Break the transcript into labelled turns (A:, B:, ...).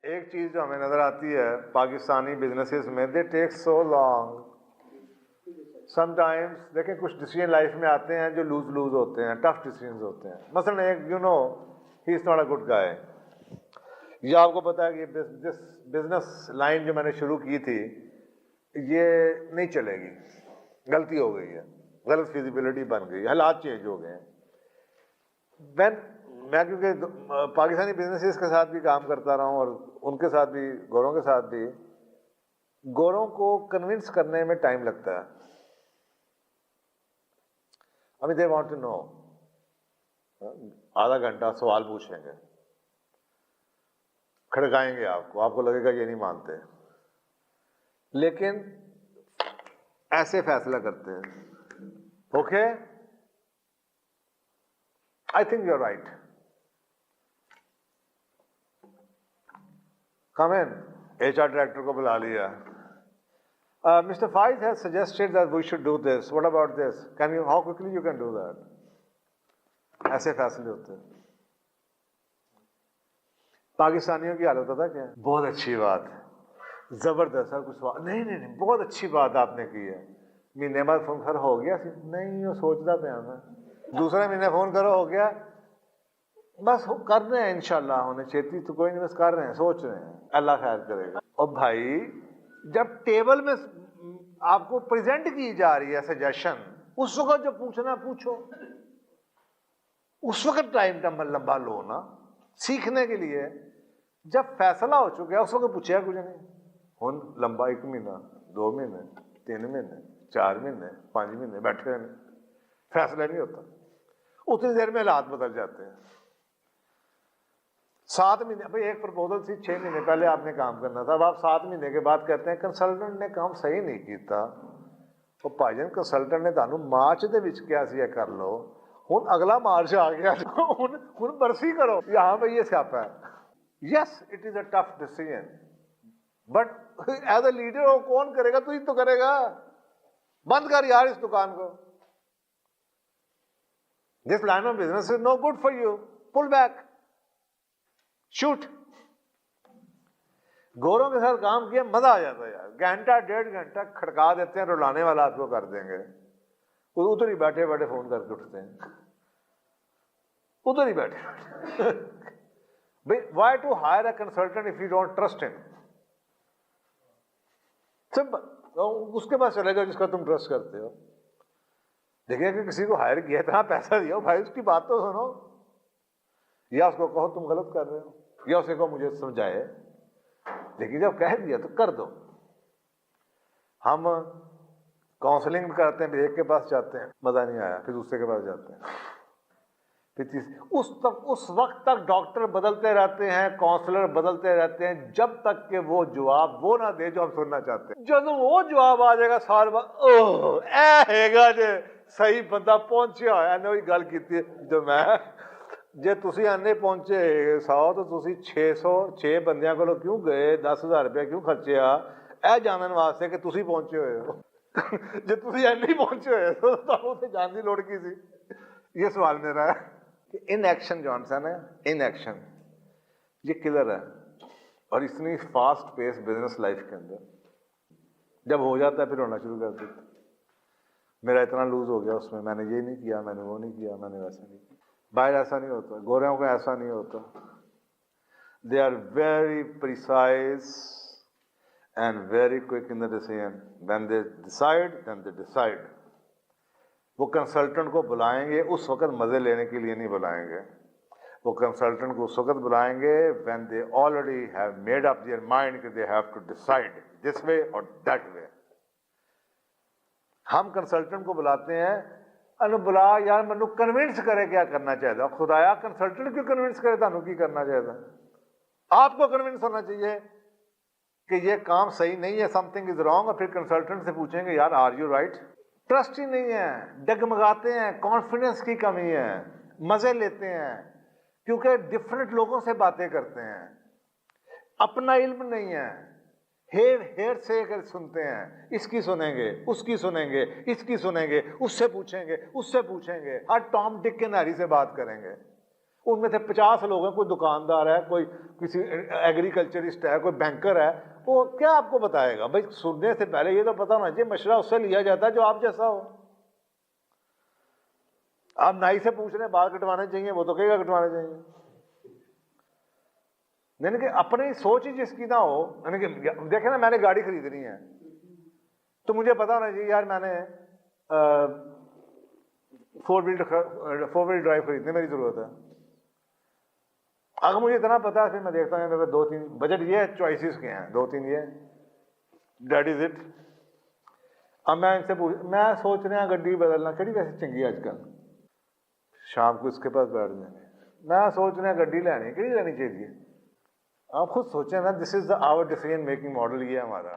A: एक चीज जो हमें नजर आती है पाकिस्तानी बिजनेसेस में, they take so long sometimes. देखें, कुछ डिसीजन लाइफ में आते हैं जो लूज लूज होते हैं, टफ डिसीजन होते हैं। मसलन एक he is not a good guy. ये आपको पता है कि जिस बिजनेस लाइन जो मैंने शुरू की थी ये नहीं चलेगी, गलती हो गई है, गलत फिजिबिलिटी बन गई, हालात चेंज हो गए हैं। मैं क्योंकि पाकिस्तानी बिजनेसेस के साथ भी काम करता रहा हूँ और उनके साथ भी, गोरों के साथ भी, गोरों को कन्विंस करने में टाइम लगता है। अभी दे वांट टू नो, आधा घंटा सवाल पूछेंगे, खड़काएंगे आपको लगेगा ये नहीं मानते, लेकिन ऐसे फैसला करते हैं। Okay, I think you are right, come in. HR director को बुला लिया। Mr. Faiz has suggested that we should do this. What about this? How quickly you can do that? ऐसे फैसले होते हैं। पाकिस्तानियों की हालत होता क्या? बहुत अच्छी बात, जबरदस्त, कुछ नहीं, बहुत अच्छी बात आपने की है। महीने बाद फोन कर, हो गया? नहीं, वो सोचता पे मैं। दूसरे महीने फोन करो, हो गया? बस कर रहे हैं, इंशाल्लाह होने छेती तो कोई नहीं, बस कर रहे हैं, सोच रहे हैं, अल्लाह खैर करेगा। और भाई, जब टेबल में आपको प्रेजेंट की जा रही है सजेशन, उस वक्त जो पूछना पूछो, उस वक्त टाइम लंबा लो ना सीखने के लिए। जब फैसला हो चुका है उस वक्त पूछा कुछ नहीं, हुन लंबा 1 महीना, 2 महीने, 3 महीने, 4 महीने, 5 महीने बैठे रहने, फैसला नहीं होता। उतनी देर में हालात बदल जाते हैं। 7 महीने, भाई एक प्रपोजल थी 6 महीने पहले आपने काम करना था, अब आप 7 महीने के बाद कहते हैं कंसल्टेंट ने काम सही नहीं किया। तो भाईजान, कंसल्टेंट ने थानू मार्च दे विच क्या सी कर लो, हुन अगला मार्च आ गया तो हुन बरसी करो। यहाँ पे ये स्यापा है। Yes, it is a tough decision, but as a leader वो कौन करेगा? तू ही तो करेगा। बंद कर यार इस दुकान को, this line of business is no good for you, pull back, shoot. गोरों के साथ काम किया, मजा आ जाता है यार। घंटा 1.5 घंटा खड़का देते हैं, रुलाने वाला आपको कर देंगे, उधर ही बैठे बैठे फोन करके उठते हैं, उधर ही बैठे। भाई, why to hire a consultant if you don't trust him? Simple. उसके पास चले जाओ जिसका तुम ट्रस्ट करते हो। देखिए कि किसी को हायर किया, इतना पैसा दिया, भाई उसकी बात तो सुनो, या उसको कहो तुम गलत कर रहे हो, या उसे कहो मुझे समझाए। लेकिन जब कह दिया तो कर दो। हम काउंसलिंग करते हैं, एक के पास जाते हैं, मजा नहीं आया, फिर दूसरे के पास जाते हैं, फिर उस वक्त तक डॉक्टर बदलते रहते हैं, काउंसलर बदलते रहते हैं, जब तक कि वो जवाब वो ना दे जो हम सुनना चाहते हैं। जब वो जवाब आ जाएगा साल बाद, ओह हैगा जे सही बंदा पहुंचा होया ने, वही गल कीती जो मैं, जे तुसी आने पहुंचे 100 तो तुसी 6 बंदियां कोलों क्यों गए, 10,000 रुपया क्यों खर्चिया, ए जानने वास्ते कि तुसी पहुंचे हुए हो। जे तुसी नहीं पहुंचे हुए तो उसे जानने की लोड़ की सी। ये सवाल मेरा है कि इन एक्शन जॉनसन है, इन एक्शन ये किलर है। और इतनी फास्ट पेस बिजनेस लाइफ के अंदर जब हो जाता है, फिर होना शुरू कर देता, मेरा इतना लूज हो गया उसमें, मैंने ये नहीं किया, मैंने वो नहीं किया, मैंने वैसा नहीं किया। बाहर ऐसा नहीं होता, गोरों को ऐसा नहीं होता। They are very precise and very quick in the decision. When they decide, then they decide. वो कंसल्टेंट को बुलाएंगे उस वक्त मजे लेने के लिए नहीं बुलाएंगे, वो कंसल्टेंट को उस वक्त बुलाएंगे when they already have made up their mind कि they have to decide this way और दैट वे। हम कंसल्टेंट को बुलाते हैं, अनु बुला यार मैनू कन्विंस करे क्या करना चाहिए। खुदाया कंसल्टेंट क्यों कन्विंस करे थानू की करना चाहिए? आपको कन्विंस होना चाहिए कि ये काम सही नहीं है, समथिंग इज रॉन्ग, और फिर कंसल्टेंट से पूछेंगे यार आर यू राइट? ट्रस्ट ही नहीं है, डगमगाते हैं, कॉन्फिडेंस की कमी है, मजे लेते हैं क्योंकि डिफरेंट लोगों से बातें करते हैं, अपना इल्म नहीं है, हेर से कर सुनते हैं, इसकी सुनेंगे, उसकी सुनेंगे, इसकी सुनेंगे, उससे पूछेंगे, हर टॉम डिक के नारी से बात करेंगे। उनमें से 50 लोग हैं, कोई दुकानदार है, कोई किसी एग्रीकल्चरिस्ट है, कोई बैंकर है, वो क्या आपको बताएगा? भाई सुनने से पहले ये तो पता होना चाहिए मशवरा उससे लिया जाता है जो आप जैसा हो। आप नाई से पूछ रहे हैं बाल कटवाने चाहिए, वो तो कहेगा कटवाने चाहिए। यानी कि अपनी सोच ही जिसकी ना हो, यानी कि देखे ना, मैंने गाड़ी खरीदनी है तो मुझे पता होना चाहिए यार मैंने 4 व्हील ड्राइव खरीदने मेरी जरूरत है। अगर मुझे इतना पता है फिर मैं देखता हूँ मेरे 2-3 बजट ये है, चॉइसेस के हैं 2-3 ये, दैट इज इट। अब मैं इनसे मैं सोच रहा गड्डी बदलना कड़ी वैसे चंगी आजकल, शाम को इसके पास बैठ जाएंगे, मैं सोच रहा गड्डी लेनी चाहिए। आप खुद सोचें ना, this is the our decision making model, ये हमारा।